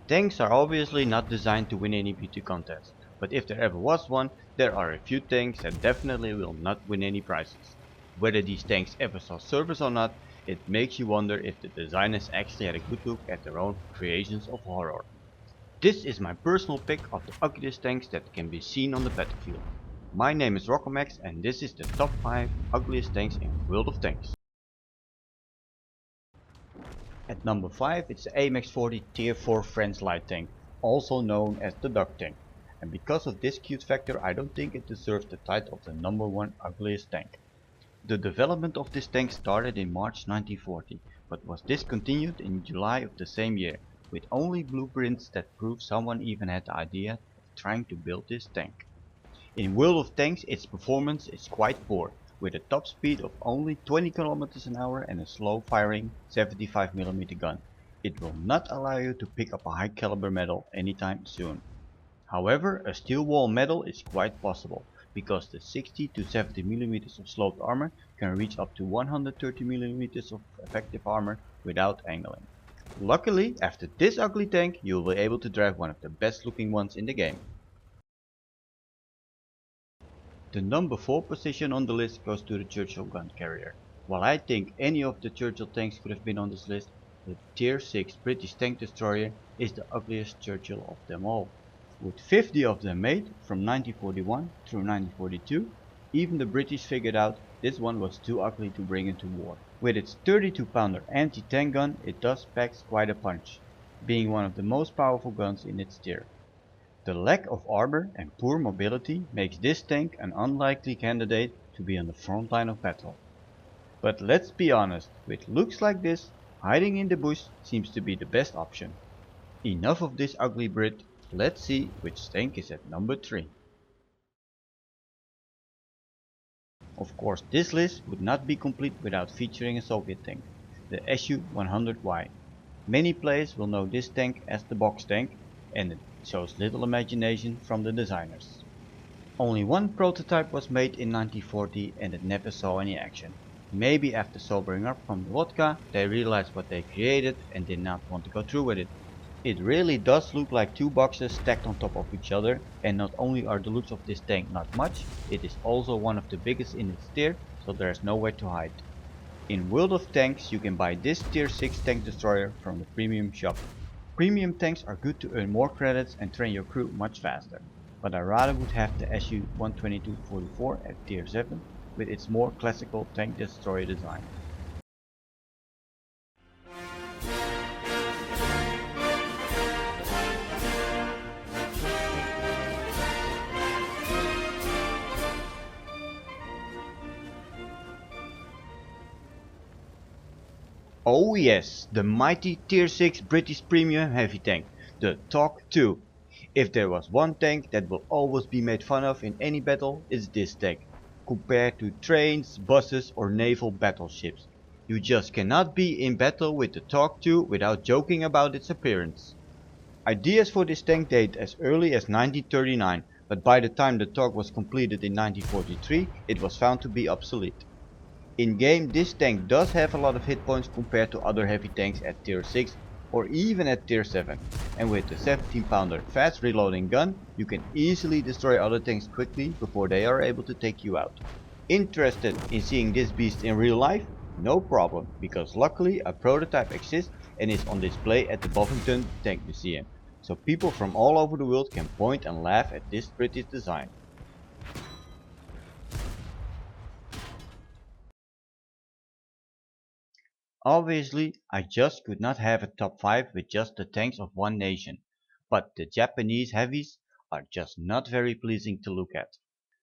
Tanks are obviously not designed to win any beauty contest, but if there ever was one, there are a few tanks that definitely will not win any prizes. Whether these tanks ever saw service or not, it makes you wonder if the designers actually had a good look at their own creations of horror. This is my personal pick of the ugliest tanks that can be seen on the battlefield. My name is Rockomax and this is the top 5 ugliest tanks in World of Tanks. At number 5 it's the AMX-40 Tier 4 French light tank, also known as the duck tank. And because of this cute factor I don't think it deserves the title of the number 1 ugliest tank. The development of this tank started in March 1940, but was discontinued in July of the same year, with only blueprints that prove someone even had the idea of trying to build this tank. In World of Tanks its performance is quite poor, with a top speed of only 20 km an hour and a slow firing 75mm gun. It will not allow you to pick up a high caliber medal anytime soon. However, a steel wall medal is quite possible, because the 60 to 70mm of sloped armor can reach up to 130mm of effective armor without angling. Luckily, after this ugly tank, you will be able to drive one of the best looking ones in the game. The number 4 position on the list goes to the Churchill gun carrier. While I think any of the Churchill tanks could have been on this list, the Tier 6 British tank destroyer is the ugliest Churchill of them all. With 50 of them made from 1941 through 1942, even the British figured out this one was too ugly to bring into war. With its 32-pounder anti-tank gun it does packs quite a punch, being one of the most powerful guns in its tier. The lack of armor and poor mobility makes this tank an unlikely candidate to be on the front line of battle. But let's be honest, with looks like this, hiding in the bush seems to be the best option. Enough of this ugly Brit, let's see which tank is at number 3. Of course this list would not be complete without featuring a Soviet tank, the Su-100Y. Many players will know this tank as the box tank, and it shows little imagination from the designers. Only one prototype was made in 1940 and it never saw any action. Maybe after sobering up from the vodka they realized what they created and did not want to go through with it. It really does look like two boxes stacked on top of each other, and not only are the looks of this tank not much, it is also one of the biggest in its tier, so there is nowhere to hide. In World of Tanks you can buy this tier 6 tank destroyer from the premium shop. Premium tanks are good to earn more credits and train your crew much faster, but I rather would have the Su-122-44 at tier 7 with its more classical tank destroyer design. Oh yes, the mighty tier 6 British premium heavy tank, the TOC 2. If there was one tank that will always be made fun of in any battle, it's this tank. Compared to trains, buses or naval battleships. You just cannot be in battle with the TOC 2 without joking about its appearance. Ideas for this tank date as early as 1939, but by the time the TOC was completed in 1943, it was found to be obsolete. In game this tank does have a lot of hit points compared to other heavy tanks at tier 6 or even at tier 7, and with the 17-pounder fast reloading gun you can easily destroy other tanks quickly before they are able to take you out. Interested in seeing this beast in real life? No problem, because luckily a prototype exists and is on display at the Bovington Tank Museum, so people from all over the world can point and laugh at this British design. Obviously, I just could not have a top 5 with just the tanks of one nation, but the Japanese heavies are just not very pleasing to look at.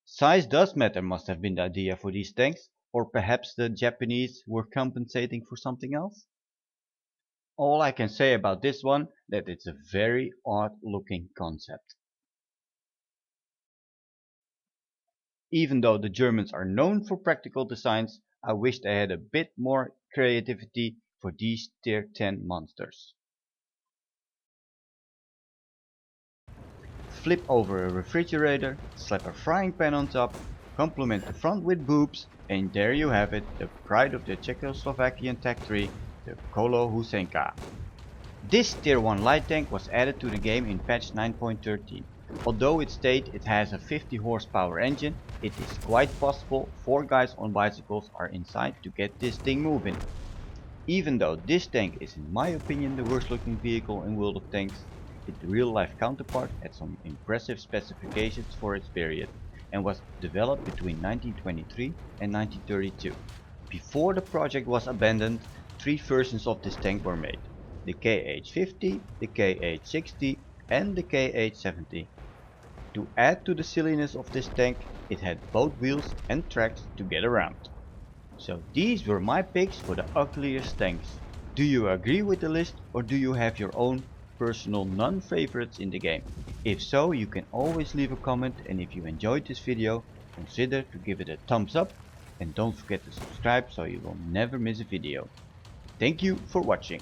Size does matter must have been the idea for these tanks, or perhaps the Japanese were compensating for something else? All I can say about this one that it's a very odd looking concept. Even though the Germans are known for practical designs, I wish they had a bit more creativity for these tier 10 monsters. Flip over a refrigerator, slap a frying pan on top, complement the front with boobs, and there you have it, the pride of the Czechoslovakian Tech 3, the Kolo Husenka. This tier 1 light tank was added to the game in patch 9.13. Although it states it has a 50 horsepower engine, it is quite possible 4 guys on bicycles are inside to get this thing moving. Even though this tank is in my opinion the worst looking vehicle in World of Tanks, its real life counterpart had some impressive specifications for its period and was developed between 1923 and 1932. Before the project was abandoned, 3 versions of this tank were made: the KH-50, the KH-60 and the KH-70. To add to the silliness of this tank, it had both wheels and tracks to get around. So these were my picks for the ugliest tanks. Do you agree with the list or do you have your own personal non-favorites in the game? If so, you can always leave a comment, and if you enjoyed this video, consider to give it a thumbs up and don't forget to subscribe so you will never miss a video. Thank you for watching.